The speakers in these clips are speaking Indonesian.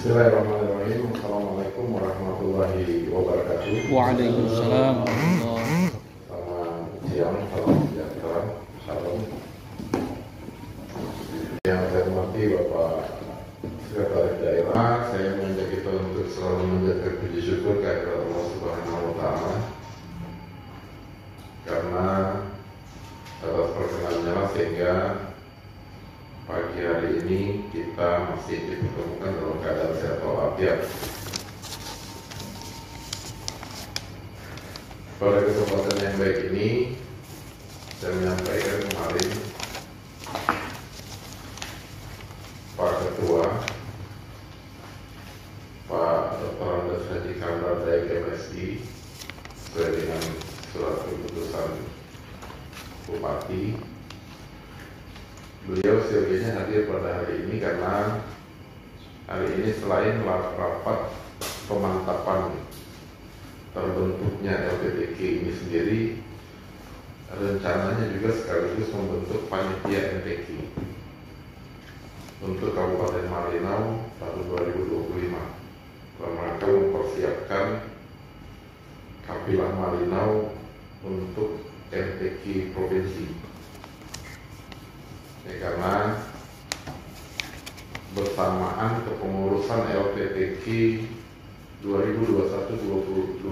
Bismillahirrahmanirrahim. Assalamualaikum warahmatullahi wabarakatuh. Waalaikumsalam warahmatullahi wabarakatuh. Selamat siang, salam sejahtera, salam. Yang saya hormati Bapak Sekretaris Daerah, saya mengajak kita untuk selalu menjaga puji syukur kepada Allah Subhanahu wa Ta'ala, karena atas perkenannya sehingga pagi hari ini kita masih dipertemukan dalam keadaan sehat walafiat. Pada kesempatan yang baik ini, saya menyampaikan kemarin Pak Ketua, Pak Dr. Andes Haji Kamrar dari MSI, sesuai dengan surat keputusan Bupati. Beliau seyogianya hadir pada hari ini karena hari ini selain rapat pemantapan terbentuknya LPTK ini sendiri, rencananya juga sekaligus membentuk panitia MTQ untuk Kabupaten Malinau tahun 2025 dalam rangka mempersiapkan Kapilah Malinau untuk MTQ provinsi. Karena bersamaan kepengurusan LPTQ 2021-2025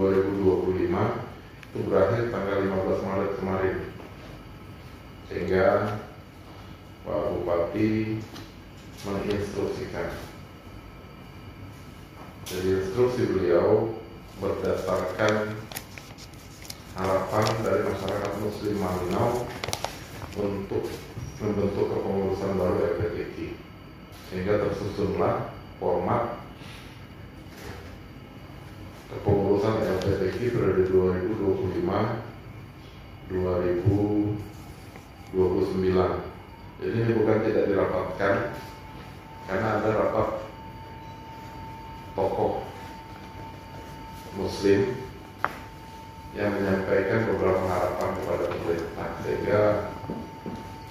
itu berakhir tanggal 15 Maret kemarin, sehingga Pak Bupati menginstruksikan. Jadi instruksi beliau berdasarkan harapan dari masyarakat Muslim Malinau untuk membentuk kepengurusan baru LPTQ, sehingga tersusunlah format kepengurusan LPTQ periode 2025-2029. Jadi ini bukan tidak dirapatkan, karena ada rapat tokoh Muslim yang menyampaikan beberapa harapan kepada pemerintah, sehingga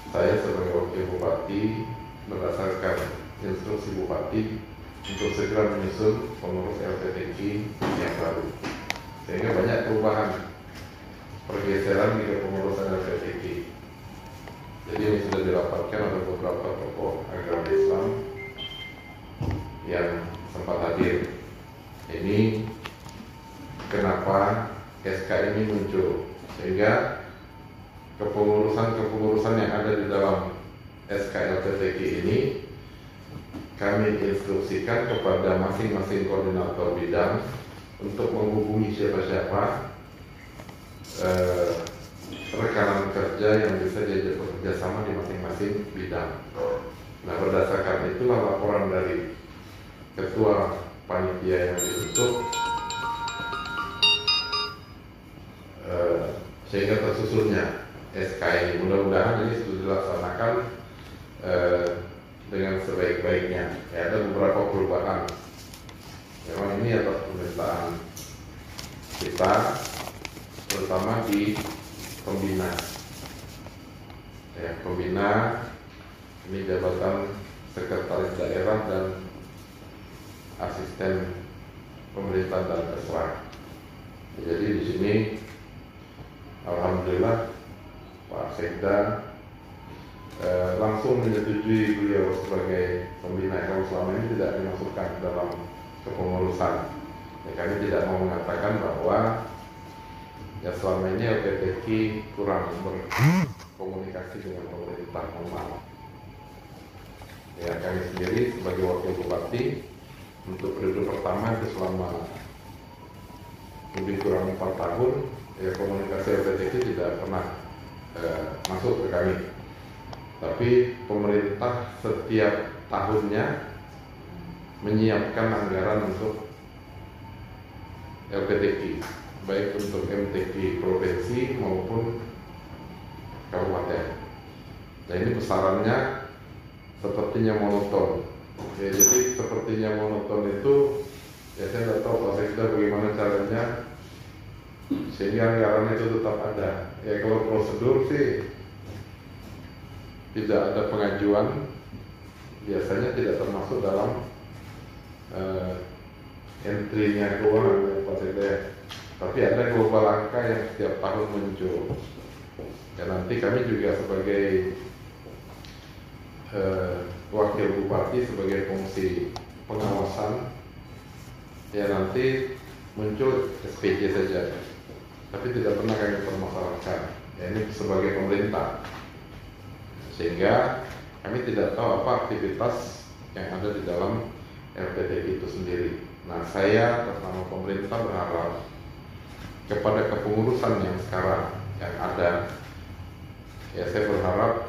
saya sebagai wakil bupati berdasarkan instruksi bupati untuk segera menyusun pengurus LPTQ yang baru, sehingga banyak perubahan pergeseran di kepengurusan LPTQ. Jadi ini sudah dirapatkan oleh beberapa tokoh agama Islam yang sempat hadir. Ini kenapa SK ini muncul, sehingga kepengurusan yang ada di dalam SK LPTQ ini kami instruksikan kepada masing-masing koordinator bidang untuk menghubungi siapa-siapa rekanan kerja yang bisa diajak bekerja sama di masing-masing bidang. Nah, berdasarkan itulah laporan dari ketua panitia yang dibentuk, sehingga tersusunnya SK ini. Mudah-mudahan ini sudah dilaksanakan dengan sebaik-baiknya. Ya, ada beberapa perubahan. Memang ini atas permintaan kita, terutama di pembina. Ya, pembina ini jabatan sekretaris daerah dan asisten pemerintah dan Kesra. Jadi di sini alhamdulillah Pak Sekda langsung menyetujui beliau sebagai pembina. Kalau selama ini tidak dimasukkan dalam kepengurusan, ya, kami tidak mau mengatakan bahwa ya selama ini LPTQ kurang berkomunikasi dengan pemerintah. Ya, kami sendiri sebagai wakil bupati untuk periode pertama itu selama lebih kurang 4 tahun, ya komunikasi LPTQ tidak pernah masuk ke kami. Tapi pemerintah setiap tahunnya menyiapkan anggaran untuk LPTQ, baik untuk MTQ provinsi maupun kabupaten. Nah, ini besarannya sepertinya monoton. Ya, jadi sepertinya monoton itu, ya saya tidak tahu Pak Sekda bagaimana caranya sehingga anggaran itu tetap ada. Ya, kalau prosedur sih tidak ada pengajuan, biasanya tidak termasuk dalam entry-nya keuangan ya Pak Sekda. Tapi ada global langka yang setiap tahun muncul. Dan nanti kami juga sebagai wakil bupati sebagai fungsi pengawasan, ya nanti muncul SPJ saja, tapi tidak pernah kami permasalahkan. Ya, ini sebagai pemerintah, sehingga kami tidak tahu apa aktivitas yang ada di dalam LPTK itu sendiri. Nah, saya atas nama pemerintah berharap kepada kepengurusan yang sekarang yang ada, ya saya berharap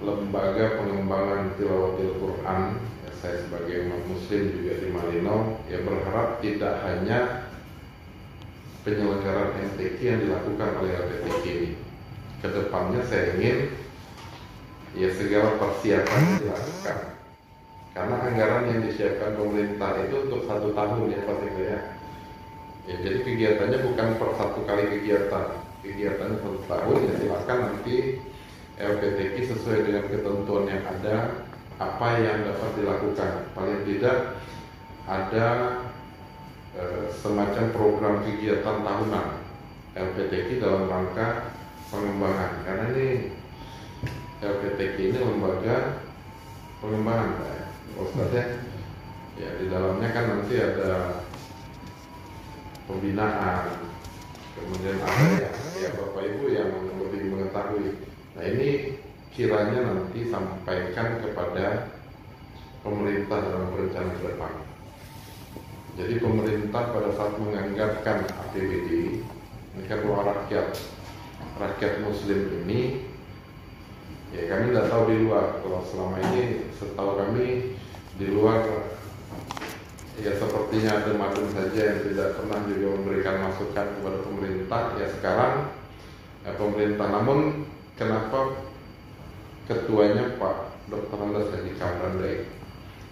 lembaga pengembangan tilawatil Quran, ya saya sebagai umat muslim juga di Malino, ya berharap tidak hanya penyelenggaraan MTQ yang dilakukan oleh LPTK ini. Kedepannya saya ingin ya segala persiapan dilakukan, karena anggaran yang disiapkan pemerintah itu untuk 1 tahun ya Pak Sekda ya. Ya, jadi kegiatannya bukan per 1 kali kegiatannya 1 tahun, ya silakan nanti LPTK sesuai dengan ketentuan yang ada apa yang dapat dilakukan. Paling tidak ada semacam program kegiatan tahunan LPTK dalam rangka pengembangan, karena ini LPTK ini lembaga pengembangan Pak Ustadz ya. Di dalamnya kan nanti ada pembinaan, kemudian ada ya Bapak Ibu yang lebih mengetahui. Nah, ini kiranya nanti sampaikan kepada pemerintah dalam perencanaan ke depan. Jadi pemerintah pada saat menganggarkan APBD, ini kan uang rakyat muslim ini, ya kami tidak tahu di luar. Kalau selama ini setahu kami di luar ya sepertinya ada madun saja yang tidak pernah juga memberikan masukan kepada pemerintah. Ya sekarang pemerintah, namun kenapa ketuanya Pak Dr. Andes Haji Kamrandai,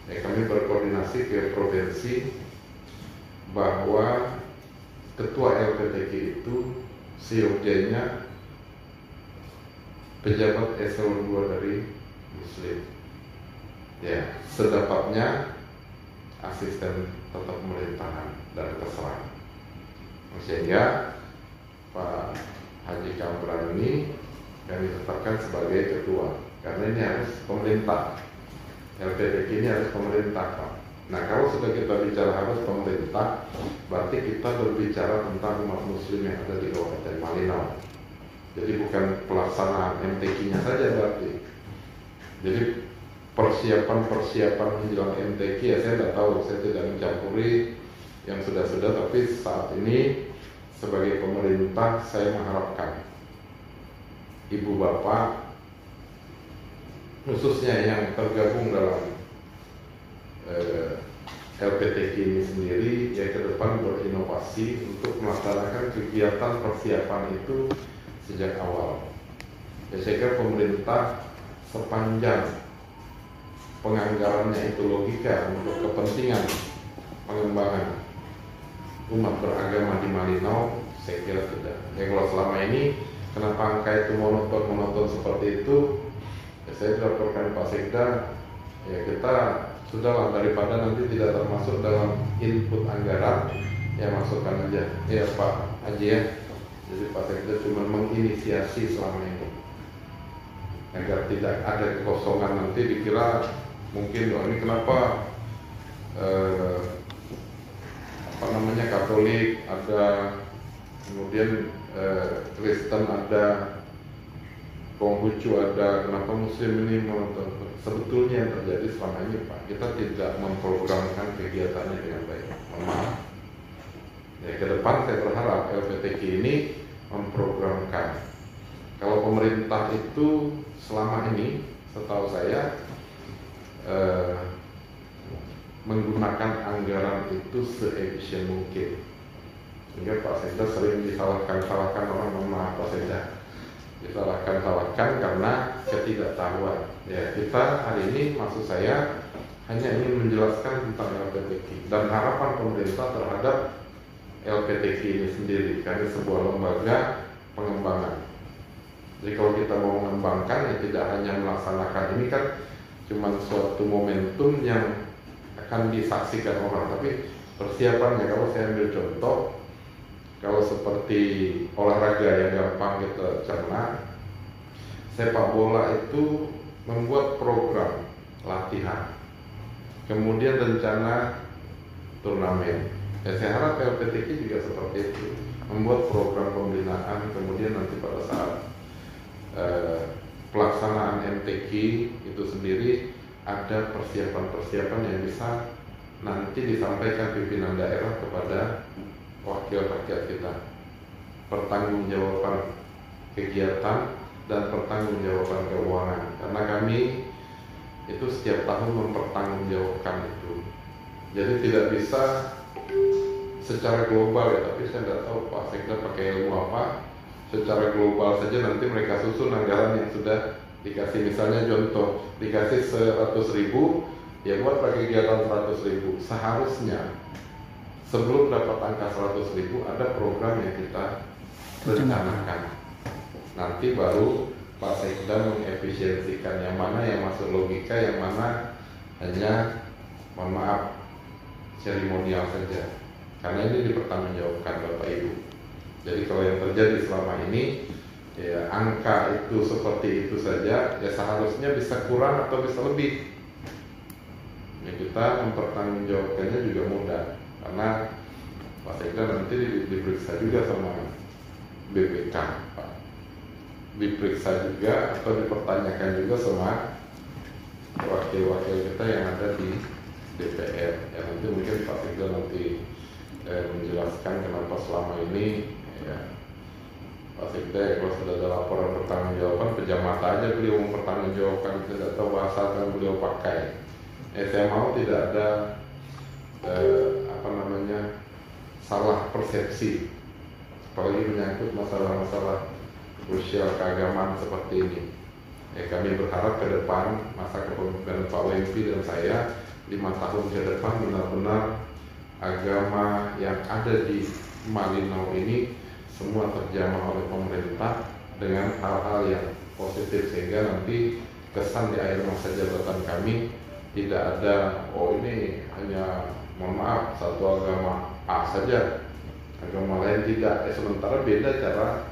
ya kami berkoordinasi ke provinsi bahwa ketua LPTK itu seyogyanya pejabat eselon 2 dari muslim, ya sedapatnya asisten tetap pemerintahan dan terserah. Sehingga Pak Haji Kamran ini kami tetapkan sebagai ketua, karena ini harus pemerintah, LPTK ini harus pemerintah Pak. Nah, kalau sudah kita bicara harus pemerintah, berarti kita berbicara tentang umat muslim yang ada di Kabupaten Malino. Jadi bukan pelaksanaan MTQ-nya saja berarti. Jadi persiapan menjelang MTQ ya saya tidak tahu, saya tidak mencampuri yang sudah-sudah, tapi saat ini sebagai pemerintah saya mengharapkan Ibu Bapak khususnya yang tergabung dalam LPTK ini sendiri ya ke depan berinovasi untuk melaksanakan kegiatan persiapan itu sejak awal. Ya saya kira pemerintah sepanjang penganggarannya itu logika untuk kepentingan pengembangan umat beragama di Malino, saya kira tidak. Ya kalau selama ini kenapa angka itu monoton seperti itu, ya saya laporkan Pak Sekda, ya kita sudahlah daripada nanti tidak termasuk dalam input anggaran, ya masukkan aja ya Pak Haji ya. Jadi Pak Sekda cuma menginisiasi selama ini agar tidak ada kekosongan, nanti dikira mungkin ini kenapa Katolik ada, kemudian Kristen ada, Konghucu ada, kenapa Muslim ini menonton? Sebetulnya yang terjadi selama ini Pak, kita tidak memprogramkan kegiatannya dengan baik. Maaf. Ya, ke depan saya berharap LPTK ini memprogramkan. Kalau pemerintah itu selama ini, setahu saya menggunakan anggaran itu se-efisien mungkin. Sehingga Pak Sekda sering disalahkan orang, maaf Pak Sekda, disalahkan karena ketidaktahuan. Ya, kita hari ini maksud saya hanya ingin menjelaskan tentang LPTK dan harapan pemerintah terhadap LPTK ini sendiri, karena sebuah lembaga pengembangan. Jadi kalau kita mau mengembangkan ya tidak hanya melaksanakan ini kan cuma suatu momentum yang akan disaksikan orang, tapi persiapannya, kalau saya ambil contoh, kalau seperti olahraga yang gampang kita cerna, sepak bola itu membuat program latihan, kemudian rencana turnamen. Saya harap LPTK juga seperti itu, membuat program pembinaan, kemudian nanti pada saat pelaksanaan MTQ itu sendiri ada persiapan-persiapan yang bisa nanti disampaikan pimpinan daerah kepada wakil rakyat kita, pertanggungjawaban kegiatan dan pertanggungjawaban keuangan, karena kami itu setiap tahun mempertanggungjawabkan itu. Jadi tidak bisa secara global ya, tapi saya tidak tahu Pak Sekda pakai ilmu apa. Secara global saja nanti mereka susun anggaran yang sudah dikasih, misalnya contoh dikasih 100.000, ya buat pakai kegiatan 100.000. Seharusnya sebelum dapat angka 100.000 ada program yang kita rencanakan. Nanti baru Pak Sekda mengefisiensikan yang mana yang masuk logika, yang mana hanya, mohon maaf, seremonial saja. Karena ini dipertanggungjawabkan Bapak Ibu. Jadi kalau yang terjadi selama ini, ya angka itu seperti itu saja, ya seharusnya bisa kurang atau bisa lebih. Ya kita mempertanggungjawabkannya juga mudah, karena Pak Sekda nanti diperiksa juga sama BPK, Pak. Diperiksa juga atau dipertanyakan juga sama wakil-wakil kita yang ada di DPR. Ya nanti mungkin Pak Sekda nanti menjelaskan kenapa selama ini ya, Pak Sekda kalau sudah ada laporan pertanggungjawaban, pejabat aja beliau mempertanggungjawabkan, tidak tahu bahasa yang beliau pakai. Saya mau tidak ada salah persepsi, apalagi menyangkut masalah-masalah krusial keagamaan seperti ini. Kami berharap ke depan masa kepemimpinan Pak Wempi dan saya 5 tahun ke depan benar-benar agama yang ada di Malinau ini semua terjamah oleh pemerintah dengan hal-hal yang positif, sehingga nanti kesan di akhir masa jabatan kami tidak ada, oh ini hanya, mohon maaf, satu agama A saja, agama lain tidak. Sementara beda cara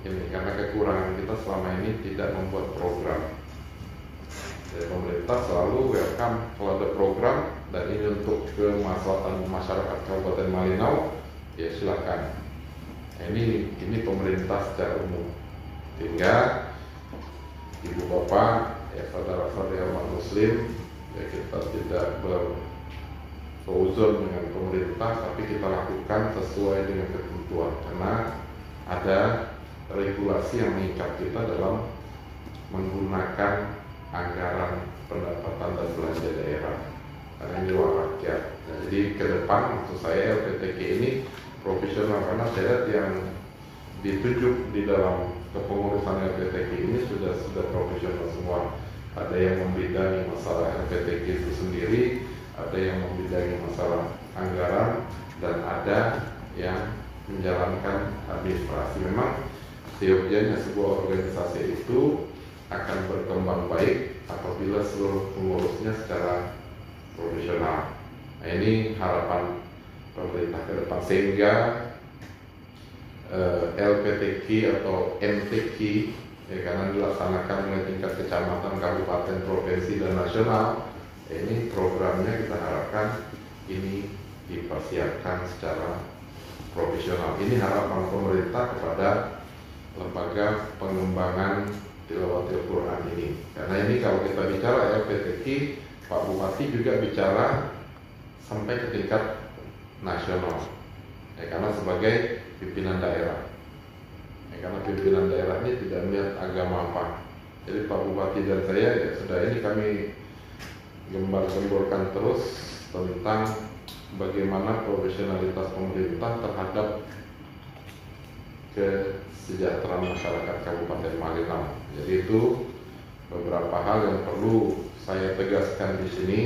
ini, karena kekurangan kita selama ini tidak membuat program. Jadi pemerintah selalu welcome kalau ada program dan ini untuk kemaslahatan masyarakat Kabupaten Malinau, ya silakan. Ini pemerintah secara umum, sehingga ibu bapak, ya saudara-saudara umat muslim, ya kita tidak berfauzon dengan pemerintah, tapi kita lakukan sesuai dengan ketentuan, karena ada regulasi yang mengikat kita dalam menggunakan anggaran pendapatan dan belanja daerah, karena ini uang rakyat. Nah, jadi ke depan maksud saya LPTK ini profesional, karena saya lihat yang ditunjuk di dalam kepengurusan LPTK ini sudah profesional semua. Ada yang membidangi masalah LPTK itu sendiri, ada yang membidangi masalah anggaran, dan ada yang menjalankan administrasi. Memang seyogyanya sebuah organisasi itu akan berkembang baik apabila seluruh pengurusnya secara profesional. Nah, ini harapan pemerintah ke depan, sehingga LPTK atau MTQ ya, karena dilaksanakan oleh tingkat kecamatan, kabupaten, provinsi, dan nasional, ini programnya kita harapkan ini dipersiapkan secara profesional. Ini harapan pemerintah kepada lembaga pengembangan tilawatil Quran ini. Karena ini kalau kita bicara LPTQ, Pak Bupati juga bicara sampai ke tingkat nasional. Karena sebagai pimpinan daerah. Karena pimpinan daerah ini tidak melihat agama apa. Jadi Pak Bupati dan saya ya sudah ini kami gembar-gemborkan terus tentang bagaimana profesionalitas pemerintah terhadap kesejahteraan masyarakat Kabupaten Malinau. Jadi itu beberapa hal yang perlu saya tegaskan di sini.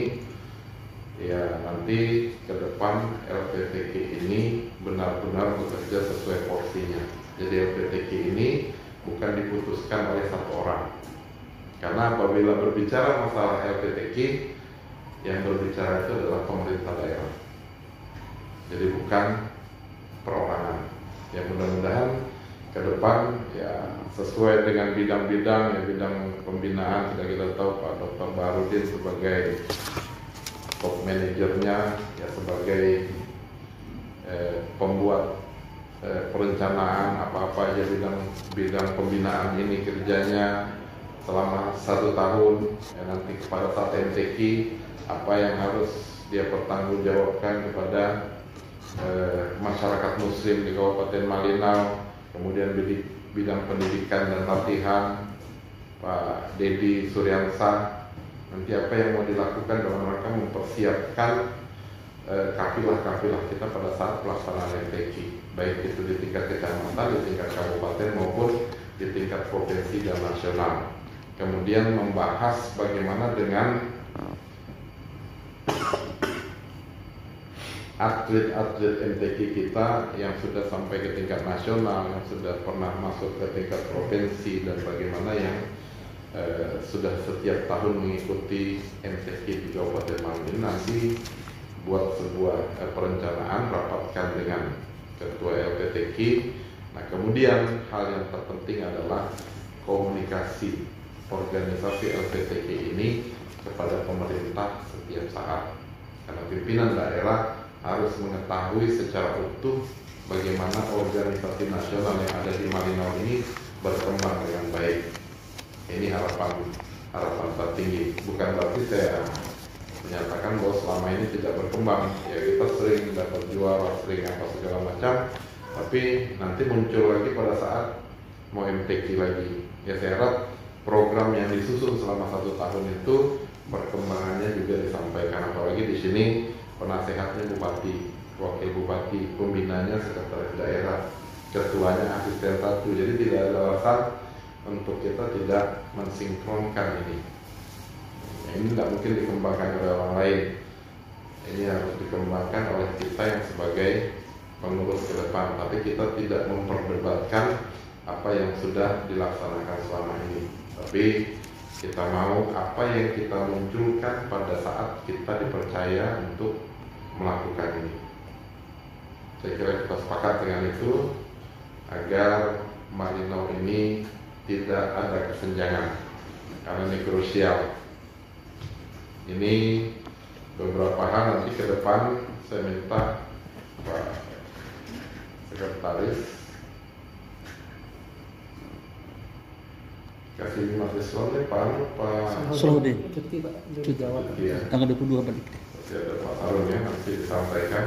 Ya nanti ke depan LPTK ini benar-benar bekerja sesuai porsinya. Jadi LPTK ini bukan diputuskan oleh satu orang, Karena apabila berbicara masalah LPTQ, yang berbicara itu adalah pemerintah daerah. Jadi bukan perorangan. Ya mudah-mudahan ke depan ya sesuai dengan bidang-bidang, ya bidang pembinaan sudah kita tahu Pak Dr. Baharudin sebagai top manajernya, ya sebagai pembuat perencanaan apa-apa aja bidang pembinaan ini kerjanya selama 1 tahun, ya nanti pada saat MTQ apa yang harus dia pertanggungjawabkan kepada masyarakat muslim di Kabupaten Malinau. Kemudian bidang pendidikan dan latihan Pak Dedi Suryansah, nanti apa yang mau dilakukan dalam rangka mempersiapkan kafilah-kafilah kita pada saat pelaksanaan MTQ, baik itu di tingkat kecamatan, di tingkat kabupaten maupun di tingkat provinsi dan nasional. Kemudian membahas bagaimana dengan atlet-atlet MTQ kita yang sudah sampai ke tingkat nasional, yang sudah pernah masuk ke tingkat provinsi, dan bagaimana yang sudah setiap tahun mengikuti MTQ di Kabupaten Malinau. Nanti buat sebuah perencanaan, rapatkan dengan ketua LPTQ. Nah kemudian hal yang terpenting adalah komunikasi organisasi LPTQ ini kepada pemerintah setiap saat, karena pimpinan daerah harus mengetahui secara utuh bagaimana organisasi nasional yang ada di Malinau ini berkembang dengan baik. Ini harapan tertinggi. Bukan berarti saya menyatakan bahwa selama ini tidak berkembang. Ya kita sering dapat juara, sering apa segala macam, tapi nanti muncul lagi pada saat mau MTQ lagi. Ya saya harap program yang disusun selama 1 tahun itu perkembangannya juga disampaikan. Apalagi di sini penasehatnya bupati, wakil bupati, pembinanya sekretaris daerah, ketuanya asisten 1. Jadi tidak ada alasan untuk kita tidak mensinkronkan ini. Ini tidak mungkin dikembangkan oleh orang lain. Ini harus dikembangkan oleh kita yang sebagai pengurus ke depan. Tapi kita tidak memperdebatkan apa yang sudah dilaksanakan selama ini. Tapi kita mau apa yang kita munculkan pada saat kita dipercaya untuk melakukan ini. Saya kira kita sepakat dengan itu, agar Malinau ini tidak ada kesenjangan, karena ini krusial. Ini beberapa hal nanti ke depan saya minta Pak Sekretaris kasih mahasiswa nih Pak Selaudin. Cuti Pak, Cuti. jawab. ya. Tanggal 22 balik. Masih ada Pak Tarun ya, nanti disampaikan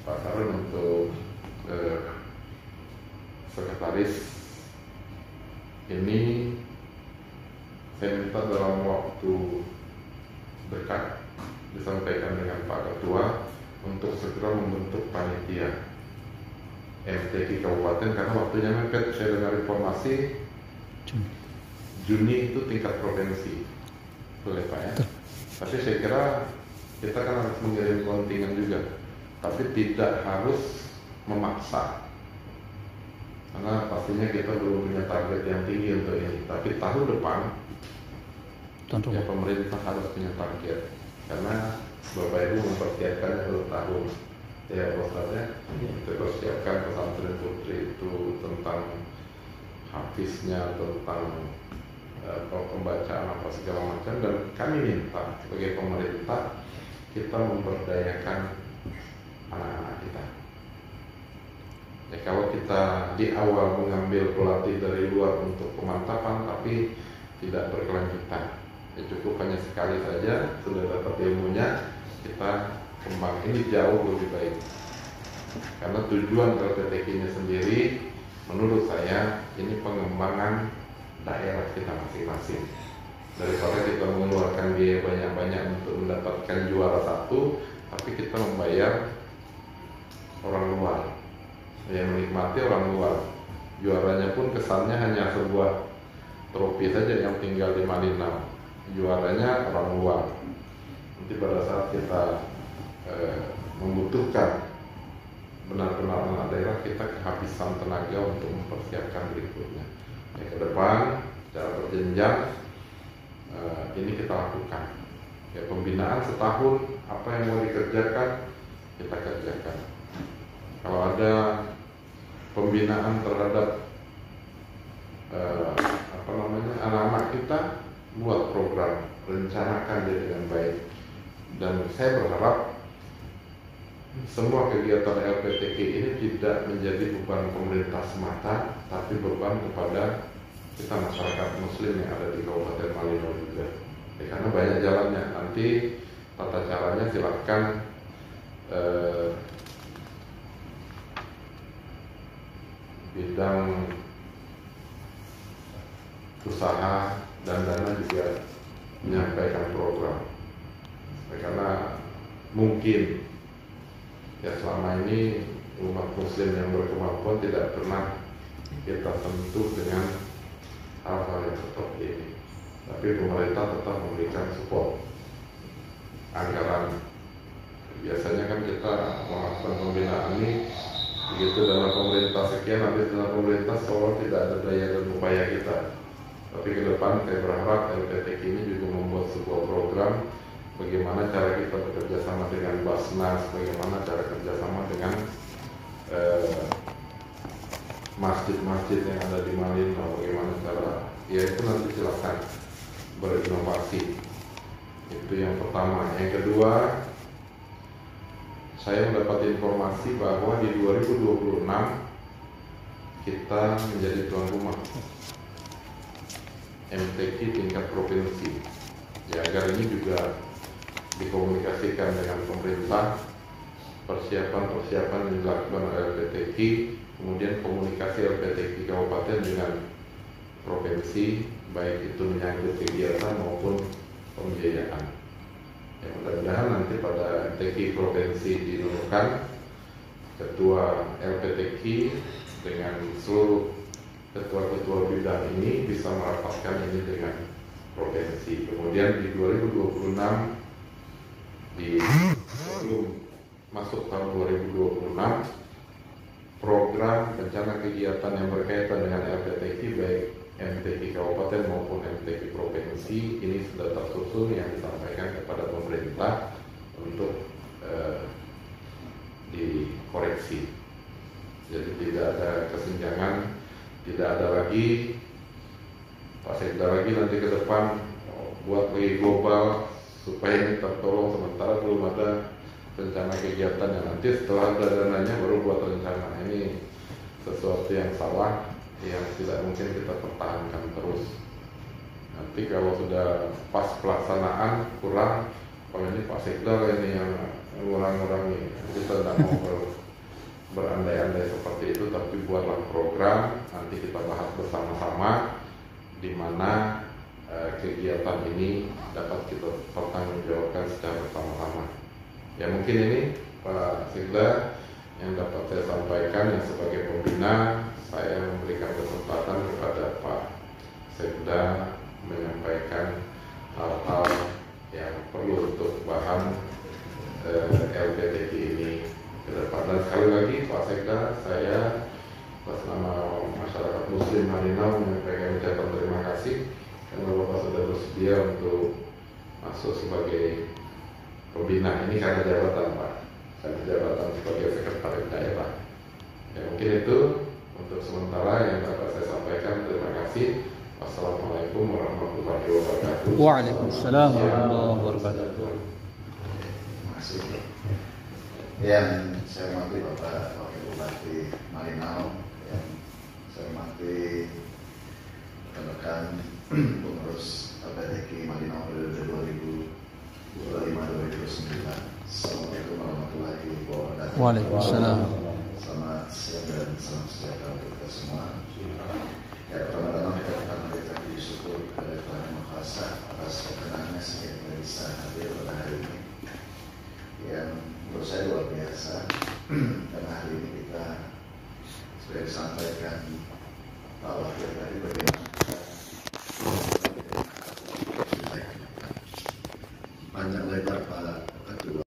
Pak Tarun untuk sekretaris. Ini saya minta dalam waktu dekat disampaikan dengan Pak Ketua untuk segera membentuk panitia MTQ Kabupaten, karena waktunya mepet. Saya dengar informasi Juni itu tingkat provinsi, boleh Pak ya? Tapi saya kira kita kan harus mengirim kontingen juga, tapi tidak harus memaksa, karena pastinya kita belum punya target yang tinggi untuk ini. Tapi tahun depan ya pemerintah harus punya target, karena Bapak Ibu mempersiapkannya 1 tahun. Ya Ustaznya, kita persiapkan pesantren putri itu tentang hafiznya, tentang pembacaan apa segala macam, dan kami minta sebagai pemerintah kita memberdayakan anak-anak kita. Ya kalau kita di awal mengambil pelatih dari luar untuk pemantapan tapi tidak berkelanjutan, ya cukup hanya sekali saja sudah dapat ilmunya, kita kembang. Ini jauh lebih baik, karena tujuan LPTQ-nya sendiri menurut saya ini pengembangan daerah kita masing-masing. Daripada kita mengeluarkan biaya banyak-banyak untuk mendapatkan juara 1, tapi kita membayar orang luar, yang menikmati orang luar. Juaranya pun kesannya hanya sebuah trofi saja yang tinggal di Malinau, juaranya orang luar. Nanti pada saat kita membutuhkan benar-benar anak daerah, kita kehabisan tenaga untuk mempersiapkan berikutnya. Ya, ke depan secara berjenjang ini kita lakukan. Ya, pembinaan setahun, apa yang mau dikerjakan kita kerjakan. Kalau ada pembinaan terhadap anak-anak kita, buat program, rencanakan dia dengan baik. Dan saya berharap semua kegiatan LPTK ini tidak menjadi beban pemerintah semata, tapi beban kepada kita masyarakat Muslim yang ada di Kabupaten Malino juga. Ya, karena banyak jalannya. Nanti tata caranya silakan bidang usaha dan dana juga menyampaikan program. Karena mungkin ya selama ini umat Muslim yang berkemampuan tidak pernah kita sentuh dengan hal-hal yang seperti ini. Tapi pemerintah tetap memberikan support anggaran. Biasanya kan kita melakukan pembinaan ini begitu dana pemerintah sekian, nanti dana pemerintah seolah tidak ada daya dan upaya kita. Tapi ke depan saya berharap LPTK ini juga membuat sebuah program bagaimana cara kita bekerja sama dengan Basnas, bagaimana cara kerjasama dengan masjid-masjid yang ada di Malino, bagaimana cara, ya itu nanti silakan berinovasi. Itu yang pertama. Yang kedua, saya mendapat informasi bahwa di 2026 kita menjadi tuan rumah MTQ tingkat provinsi. Ya, agar ini juga dikomunikasikan dengan pemerintah, persiapan-persiapan yang dilakukan oleh LPTK, kemudian komunikasi LPTK kabupaten dengan provinsi, baik itu menyangkut kegiatan maupun pembiayaan. Ya, mudah-mudahan nanti pada MTQ provinsi di Nunukan, ketua LPTK dengan seluruh ketua-ketua bidang ini bisa merapatkan ini dengan provinsi. Kemudian di 2026, sebelum masuk tahun 2026, program rencana kegiatan yang berkaitan dengan LPTK baik MTQ kabupaten maupun MTQ provinsi ini sudah tersusun yang disampaikan kepada pemerintah untuk dikoreksi. Jadi tidak ada kesenjangan, tidak ada lagi Pak Sekda lagi nanti ke depan buat lagi global supaya ini tertolong, sementara belum ada rencana kegiatan yang nanti setelah ada dananya baru buat rencana. Ini sesuatu yang salah yang tidak mungkin kita pertahankan terus. Nanti kalau sudah pas pelaksanaan kurang, kalau ini Pak Sekda ini yang ngurang-ngurangi, kita tidak mau berandai-andai seperti itu, tapi buatlah program, nanti kita bahas bersama-sama di mana kegiatan ini dapat kita pertanggungjawabkan secara bersama-sama. Ya, mungkin ini Pak Sekda yang dapat saya sampaikan. Yang sebagai pembina, saya memberikan kesempatan kepada Pak Sekda menyampaikan hal-hal yang perlu untuk bahan LPTK ini ke depan. Dan sekali lagi Pak Sekda, saya atas nama masyarakat Muslim Malino menyampaikan ucapan terima kasih karena Bapak sudah bersedia untuk masuk sebagai pembina ini karena jabatan Pak, karena jabatan sebagai sekretaris daerah. Ya, mungkin itu untuk sementara yang dapat saya sampaikan. Terima kasih. Wassalamualaikum warahmatullahi wabarakatuh. Waalaikumsalam warahmatullahi wabarakatuh. Terima kasih. Yang saya hormati Bapak Wakil Bupati Malino, yang saya hormati rekan-rekan pengurus LPTK Malino periode 2025-2029. Assalamualaikum warahmatullahi wabarakatuh. Waalaikumsalam. Selamat siang dan salam sejahtera untuk kita semua. Ya, pertama-tama kita mengucapkan syukur kepada Tuhan Yang Maha Kuasa atas ketenangannya sehingga kita bisa hadir pada hari ini yang menurut saya luar biasa. Karena hari ini kita sudah disampaikan Pak Wakil tadi bagaimana